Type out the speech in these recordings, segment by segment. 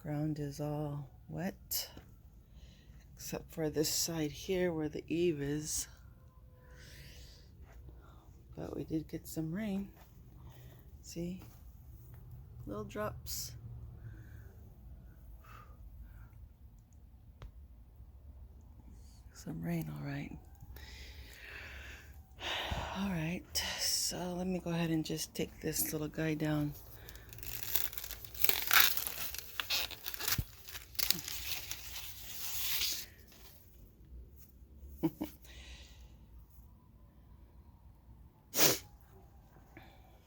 Ground is all wet, except for this side here where the eave is. But we did get some rain. See? Little drops. Some rain, all right. All right, so let me go ahead and just take this little guy down.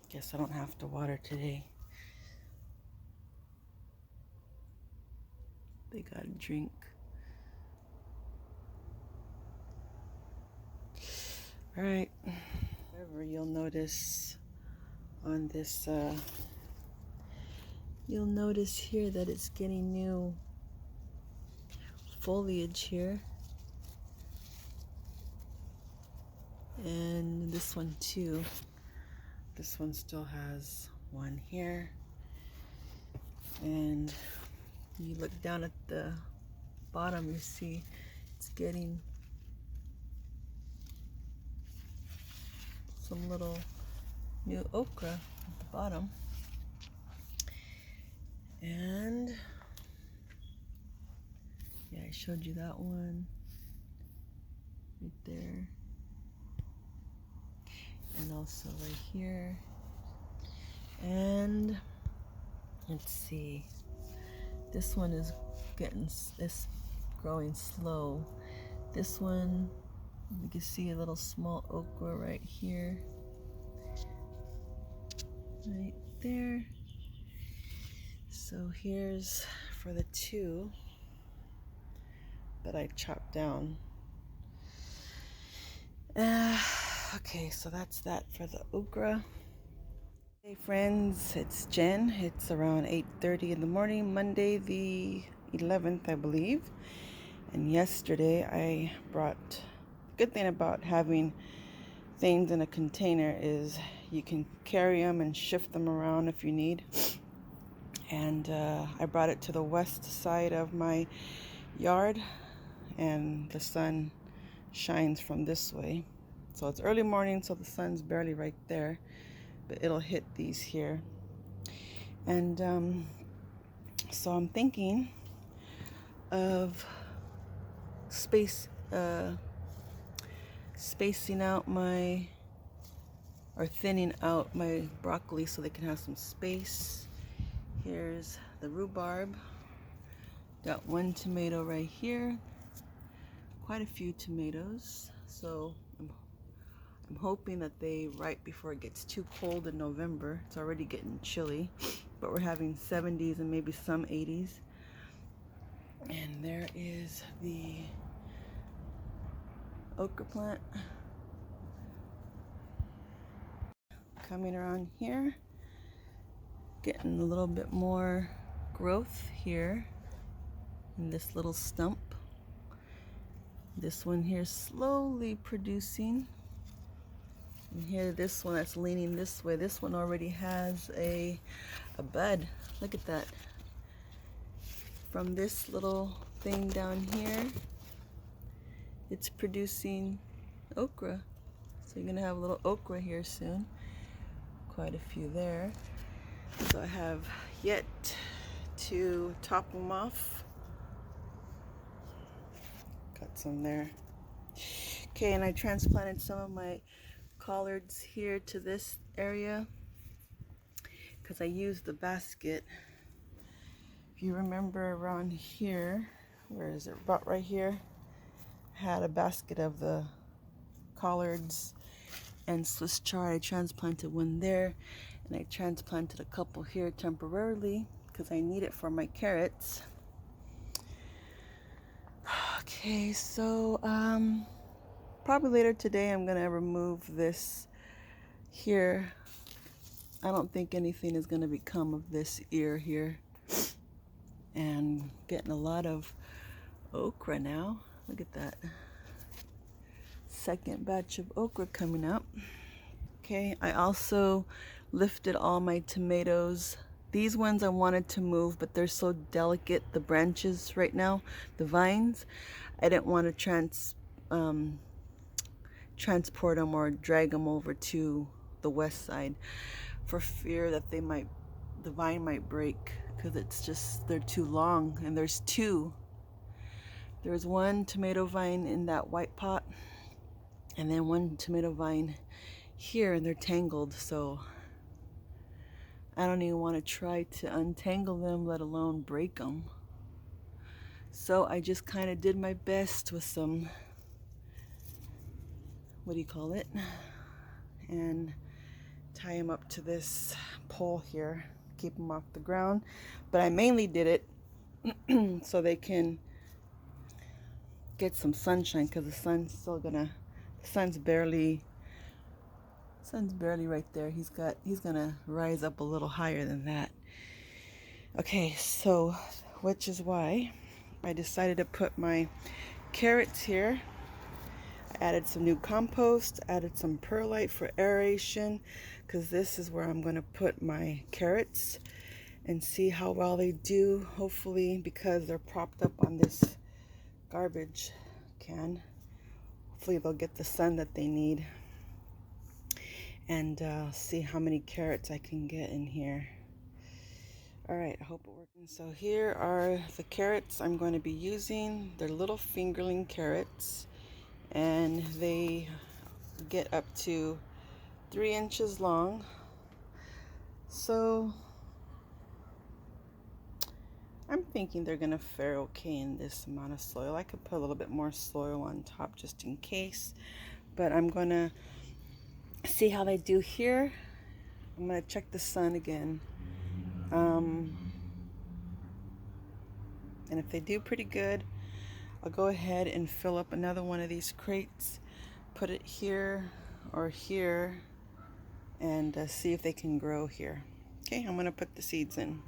Guess I don't have to water today. They got a drink. All right. However, you'll notice on this, you'll notice here that it's getting new foliage here. And this one too. This one still has one here. And you look down at the bottom, you see it's getting some little new okra at the bottom. And yeah, I showed you that one right there. And also right here. And let's see. This one is growing slow. This one, you can see a little small okra right here. Right there. So here's for the two that I chopped down. Okay, so that's that for the okra. Hey friends, it's Jen. It's around 8:30 in the morning, Monday the 11th, I believe. And yesterday I brought, the good thing about having things in a container is you can carry them and shift them around if you need. And I brought it to the west side of my yard, and the sun shines from this way. So it's early morning, so the sun's barely right there, but it'll hit these here. And so I'm thinking of spacing out thinning out my broccoli so they can have some space. Here's the rhubarb. Got one tomato right here. Quite a few tomatoes. So I'm hoping that they ripe before it gets too cold in November. It's already getting chilly, but we're having 70s and maybe some 80s. And there is the okra plant coming around here, getting a little bit more growth here in this little stump. This one here slowly producing. And here, this one that's leaning this way, this one already has a bud. Look at that. From this little thing down here, it's producing okra. So you're gonna have a little okra here soon. Quite a few there. So I have yet to top them off. Got some there. Okay, and I transplanted some of my collards here to this area because I used the basket. If you remember around here, where is it? About right here, had a basket of the collards and Swiss chard. I transplanted one there, and I transplanted a couple here temporarily because I need it for my carrots. Okay, so probably later today I'm gonna remove this here. I don't think anything is gonna become of this ear here. And getting a lot of okra now. Look at that. second batch of okra coming up. Okay, I also lifted all my tomatoes. These ones I wanted to move, but they're so delicate, the branches right now, the vines. I didn't want to transport them or drag them over to the west side for fear that the vine might break, because they're too long. And there's one tomato vine in that white pot, and then one tomato vine here, and they're tangled, so I don't even want to try to untangle them, let alone break them. So I just kind of did my best with some, what do you call it, and tie them up to this pole here, keep them off the ground. But I mainly did it so they can get some sunshine, because the sun's barely right there. He's gonna rise up a little higher than that. Okay, so which is why I decided to put my carrots here. I added some new compost, added some perlite for aeration, because this is where I'm going to put my carrots and see how well they do. Hopefully, because they're propped up on this garbage can, hopefully they'll get the sun that they need, and see how many carrots I can get in here. Alright, I hope it works. So here are the carrots I'm going to be using. They're little fingerling carrots, and they get up to 3 inches long. So I'm thinking they're gonna fare okay in this amount of soil. I could put a little bit more soil on top just in case, but I'm gonna see how they do here. I'm gonna check the sun again, and if they do pretty good, I'll go ahead and fill up another one of these crates, put it here or here, and see if they can grow here. Okay, I'm gonna put the seeds in.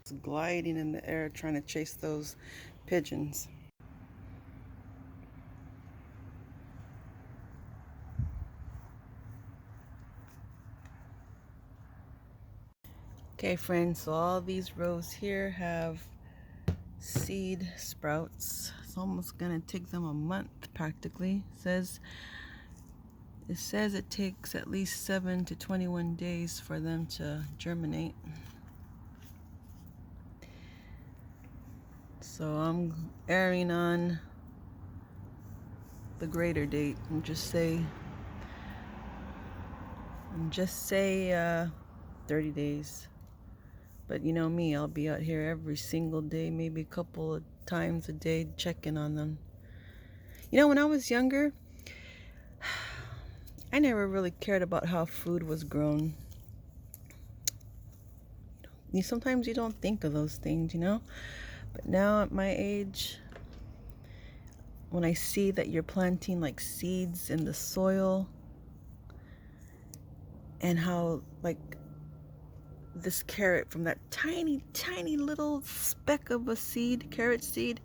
It's gliding in the air trying to chase those pigeons. Okay friends, so all these rows here have seed sprouts. It's almost gonna take them a month practically. It says it takes at least 7 to 21 days for them to germinate. So I'm erring on the greater date and just say 30 days. But you know me, I'll be out here every single day, maybe a couple of times a day, checking on them. You know, when I was younger, I never really cared about how food was grown. Sometimes you don't think of those things, you know? But now at my age, when I see that you're planting like seeds in the soil, and how like this carrot, from that tiny little speck of a seed, carrot seed,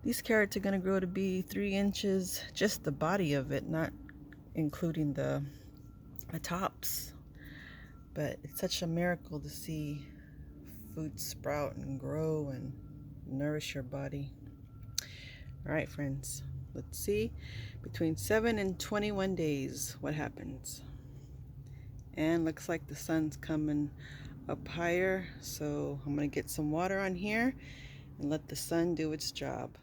these carrots are going to grow to be 3 inches, just the body of it, not including the tops. But it's such a miracle to see food sprout and grow and nourish your body. All right friends, let's see between 7 and 21 days what happens. And looks like the sun's coming up higher, so I'm gonna get some water on here and let the sun do its job.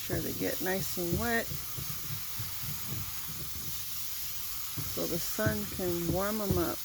Sure they get nice and wet so the sun can warm them up.